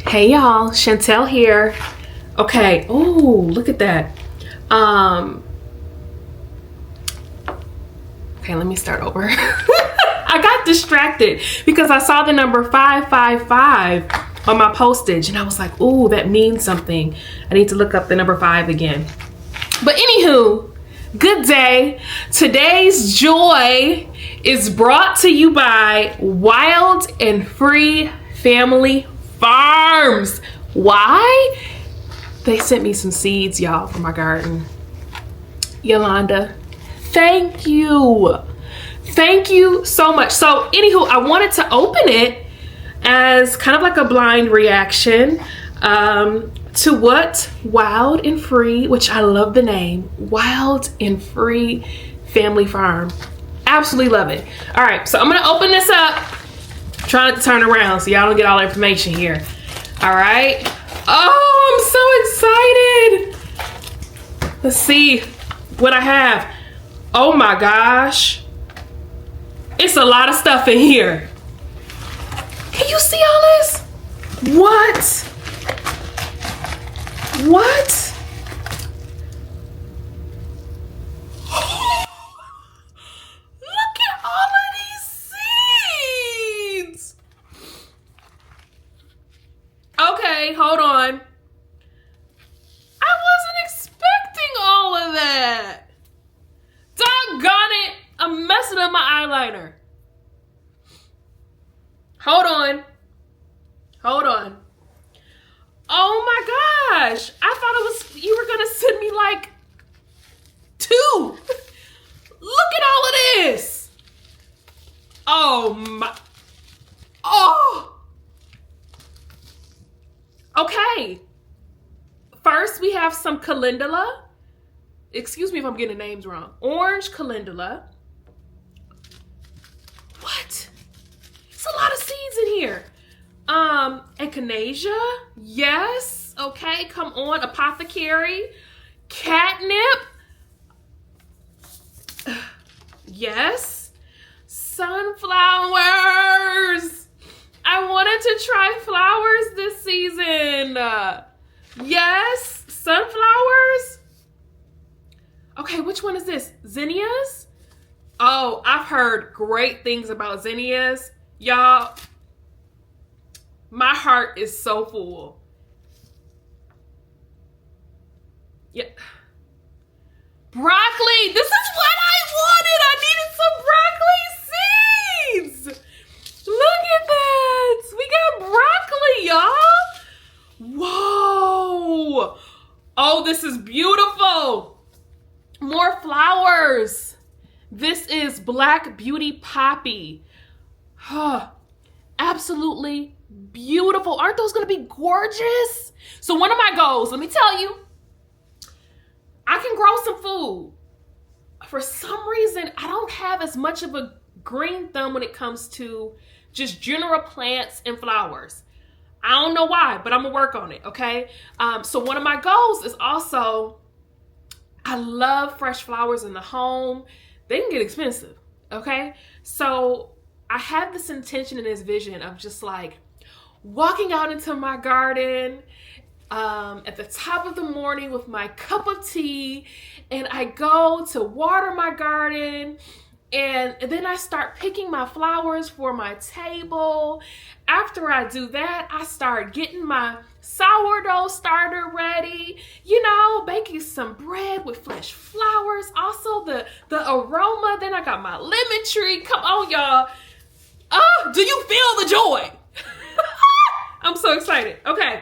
Hey y'all, Chantel here. Okay, oh, look at that. Okay, let me start over. I got distracted because I saw the number 555 on my postage and I was like, ooh, that means something. I need to look up the number 5 again. But anywho, good day. Today's joy is brought to you by Wild and Free Family Farms. Why? They sent me some seeds, y'all, for my garden. Yolanda, thank you. Thank you so much. So anywho, I wanted to open it as kind of like a blind reaction to what Wild and Free, which I love the name, Wild and Free Family Farm. Absolutely love it. All right, so I'm gonna open this up. Trying to turn around so y'all don't get all the information here. All right. Oh, I'm so excited. Let's see what I have. Oh my gosh. It's a lot of stuff in here. Can you see all this? What? What? Okay, hold on. I wasn't expecting all of that. Doggone it. I'm messing up my eyeliner. Hold on. Hold on. Oh my gosh. I thought you were going to send me like 2. Look at all of this. Oh my. Oh. Okay, first we have some calendula. Excuse me if I'm getting the names wrong. Orange calendula. What? It's a lot of seeds in here. Echinacea. Yes. Okay, come on. Apothecary. Catnip. Yes. Sunflowers. I wanted to try flowers this season. Yes, sunflowers. Okay, which one is this? Zinnias? Oh, I've heard great things about zinnias. Y'all, my heart is so full. Yeah. Broccoli. This is what I wanted. I needed some broccoli seeds. Look at that. We got broccoli, y'all. Whoa. Oh, this is beautiful. More flowers. This is Black Beauty Poppy. Huh. Absolutely beautiful. Aren't those going to be gorgeous? So one of my goals, let me tell you, I can grow some food. For some reason, I don't have as much of a green thumb when it comes to just general plants and flowers. I don't know why, but I'm gonna work on it, okay? So one of my goals is also, I love fresh flowers in the home. They can get expensive, okay? So I have this intention and this vision of just like walking out into my garden at the top of the morning with my cup of tea, and I go to water my garden. And then I start picking my flowers for my table. After I do that, I start getting my sourdough starter ready, you know, baking some bread with fresh flowers. Also the aroma. Then I got my lemon tree. Come on, y'all. Oh, do you feel the joy? I'm so excited. Okay.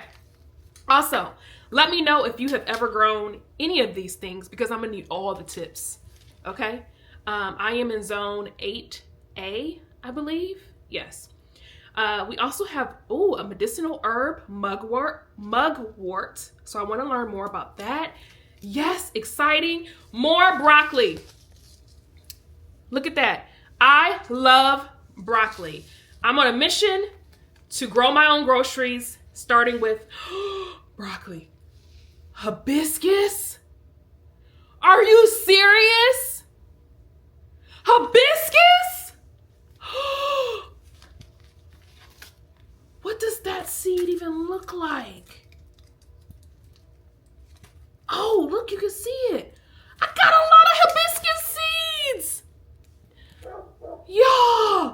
Also, let me know if you have ever grown any of these things because I'm gonna need all the tips. Okay. I am in zone 8A, I believe. Yes. We also have, a medicinal herb, mugwort. So I want to learn more about that. Yes, exciting. More broccoli. Look at that. I love broccoli. I'm on a mission to grow my own groceries, starting with broccoli. Hibiscus? Are you serious? Hibiscus? What does that seed even look like? Oh, look, you can see it. I got a lot of hibiscus seeds. Yeah.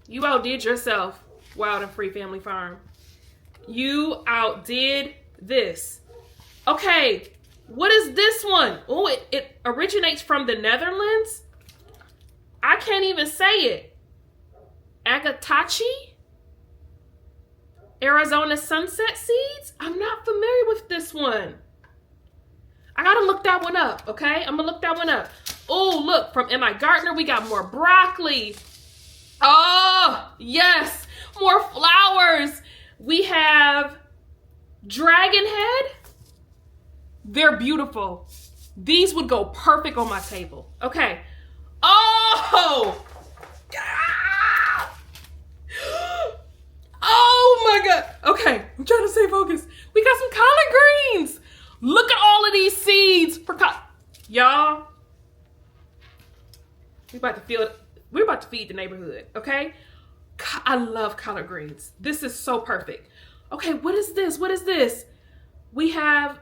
You outdid yourself, Wild and Free Family Farm. You outdid this. Okay, what is this one? Oh, it originates from the Netherlands. I can't even say it. Agatachi? Arizona Sunset Seeds? I'm not familiar with this one. I gotta look that one up, okay? I'm gonna look that one up. Oh, look, from M.I. Gardner, we got more broccoli. Oh, yes, more flowers. We have dragon head. They're beautiful. These would go perfect on my table. Okay. Oh! Oh my God. Okay, I'm trying to stay focused. We got some collard greens. Look at all of these seeds for y'all. We're about to feed the neighborhood, okay? I love collard greens. This is so perfect. Okay, what is this? What is this? We have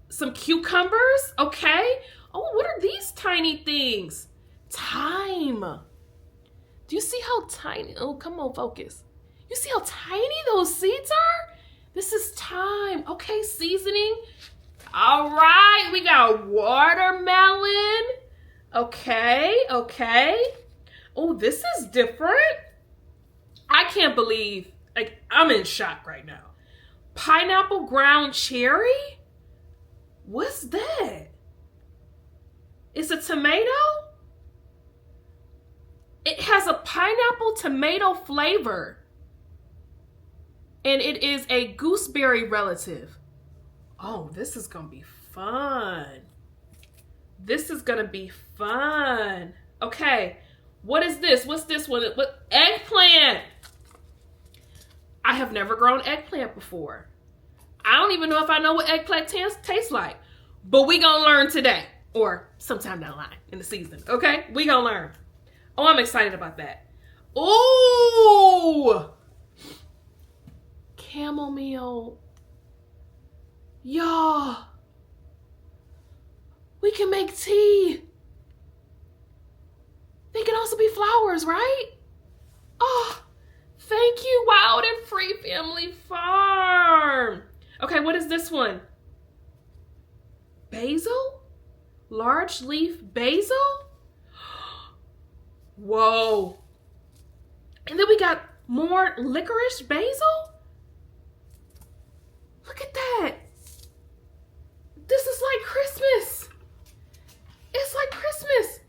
some cucumbers, okay? Oh, what are these tiny things? Thyme. Do you see how tiny? Oh, come on, focus. You see how tiny those seeds are? This is thyme. Okay, seasoning. All right, we got watermelon. Okay, okay. Oh, this is different. I can't believe, like, I'm in shock right now. Pineapple ground cherry? What's that? It's a tomato? It has a pineapple tomato flavor. And it is a gooseberry relative. Oh, this is gonna be fun. This is gonna be fun. Okay, what is this? What's this one? What? Eggplant. I have never grown eggplant before. I don't even know if I know what eggplant tastes like. But we gonna learn today. Or sometime down the line in the season. Okay? We gonna learn. Oh, I'm excited about that. Ooh! Chamomile. Y'all. We can make tea. They can also be flowers, right? Oh, thank you, Wild and Free Family Farm. Okay, what is this one? Basil? Large leaf basil? Whoa. And then we got more licorice basil? Look at that. This is like Christmas. It's like Christmas.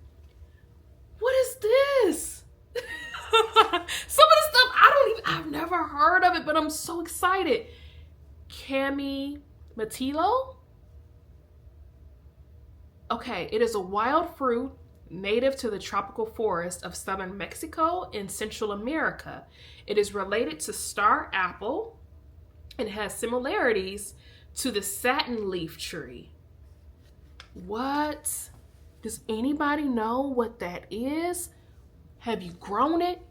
What is this? Some of the stuff I've never heard of it, but I'm so excited. Matilo? Okay, it is a wild fruit native to the tropical forest of southern Mexico and Central America. It is related to star apple and has similarities to the satin leaf tree. What? Does anybody know what that is? Have you grown it?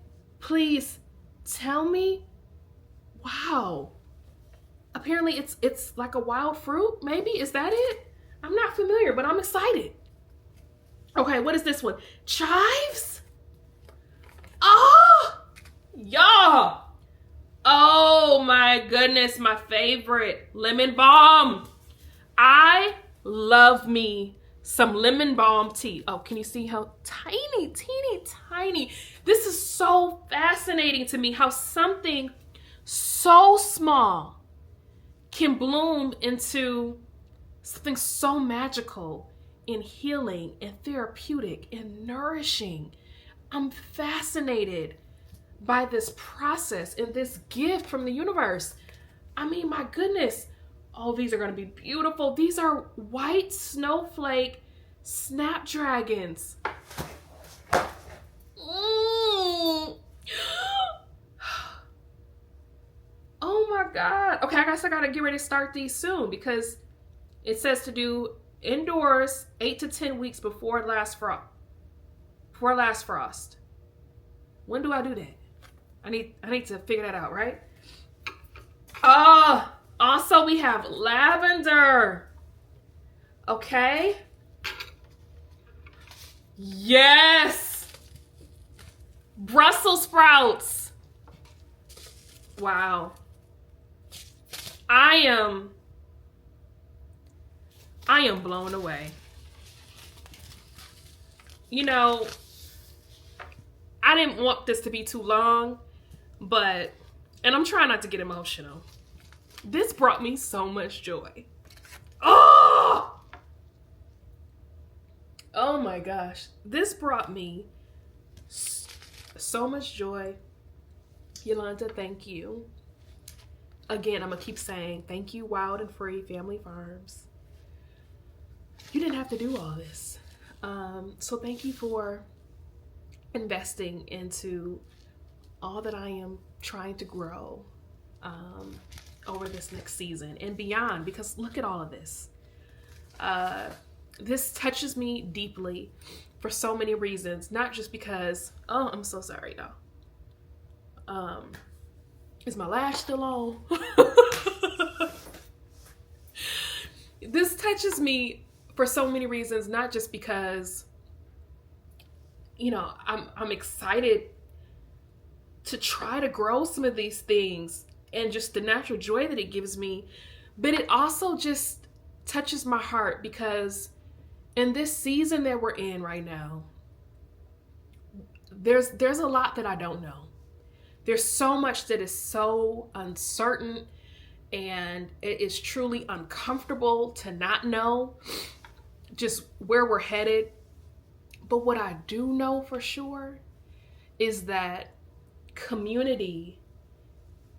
Please tell me. Wow. Apparently it's like a wild fruit, maybe? Is that it? I'm not familiar, but I'm excited. Okay, what is this one? Chives? Oh, y'all. Oh my goodness, my favorite, lemon balm. I love me some lemon balm tea. Oh, can you see how tiny, teeny, tiny? This is so fascinating to me, how something so small can bloom into something so magical and healing and therapeutic and nourishing. I'm fascinated by this process and this gift from the universe. I mean, my goodness. Oh, these are going to be beautiful. These are white snowflake snapdragons. Oh my God. Okay, I guess I got to get ready to start these soon because it says to do indoors 8 to 10 weeks before last frost. When do I do that? I need to figure that out, right? Oh, also we have lavender. Okay. Yes. Brussels sprouts. Wow. I am blown away. You know, I didn't want this to be too long, but, and I'm trying not to get emotional. This brought me so much joy. Oh! Oh my gosh. This brought me so much joy. Yolanda, thank you. Again, I'm going to keep saying thank you, Wild and Free Family Farms. You didn't have to do all this. So thank you for investing into all that I am trying to grow over this next season and beyond, because look at all of this. This touches me deeply for so many reasons, not just because, oh, I'm so sorry, y'all. Is my lash still on? This touches me for so many reasons, not just because, you know, I'm excited to try to grow some of these things and just the natural joy that it gives me, but it also just touches my heart because in this season that we're in right now, there's a lot that I don't know. There's so much that is so uncertain, and it is truly uncomfortable to not know just where we're headed. But what I do know for sure is that community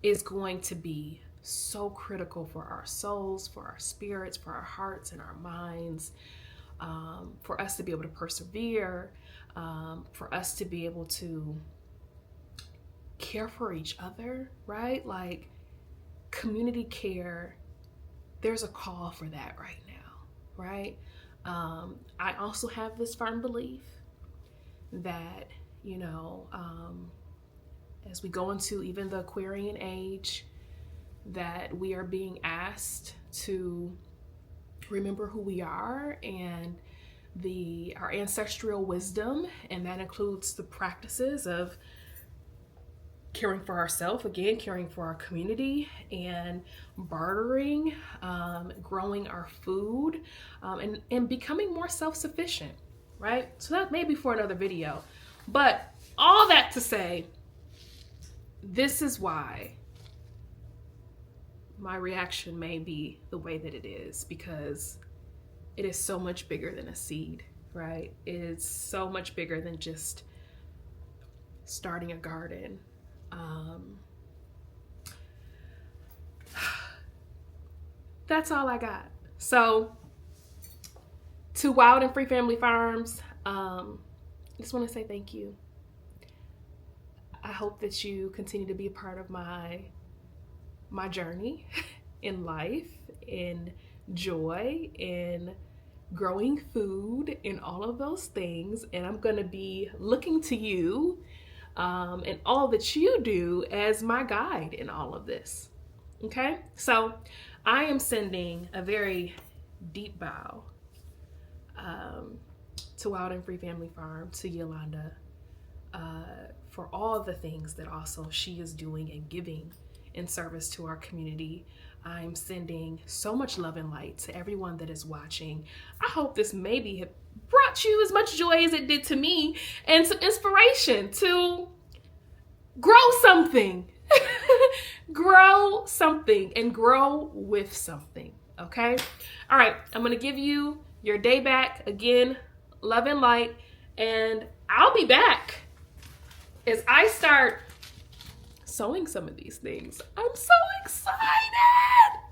is going to be so critical for our souls, for our spirits, for our hearts and our minds, for us to be able to persevere, for us to be able to care for each other, right? Like community care, there's a call for that right now, right? I also have this firm belief that, you know, as we go into even the Aquarian age, that we are being asked to remember who we are and our ancestral wisdom, and that includes the practices of caring for ourselves, again, caring for our community, and bartering, growing our food, and becoming more self-sufficient, right? So that may be for another video. But all that to say, this is why my reaction may be the way that it is, because it is so much bigger than a seed, right? It is so much bigger than just starting a garden. That's all I got. So to Wild and Free Family Farms, I just want to say thank you. I hope that you continue to be a part of my journey in life, in joy, in growing food, in all of those things. And I'm going to be looking to you and all that you do as my guide in all of this. Okay, so I am sending a very deep bow to Wild and Free Family Farm, to Yolanda, for all the things that also she is doing and giving in service to our community. I'm sending so much love and light to everyone that is watching. I hope this maybe have brought you as much joy as it did to me, and some inspiration to grow something. Grow something and grow with something, okay? All right, I'm gonna give you your day back. Again, love and light, and I'll be back as I start sewing some of these things. I'm so excited!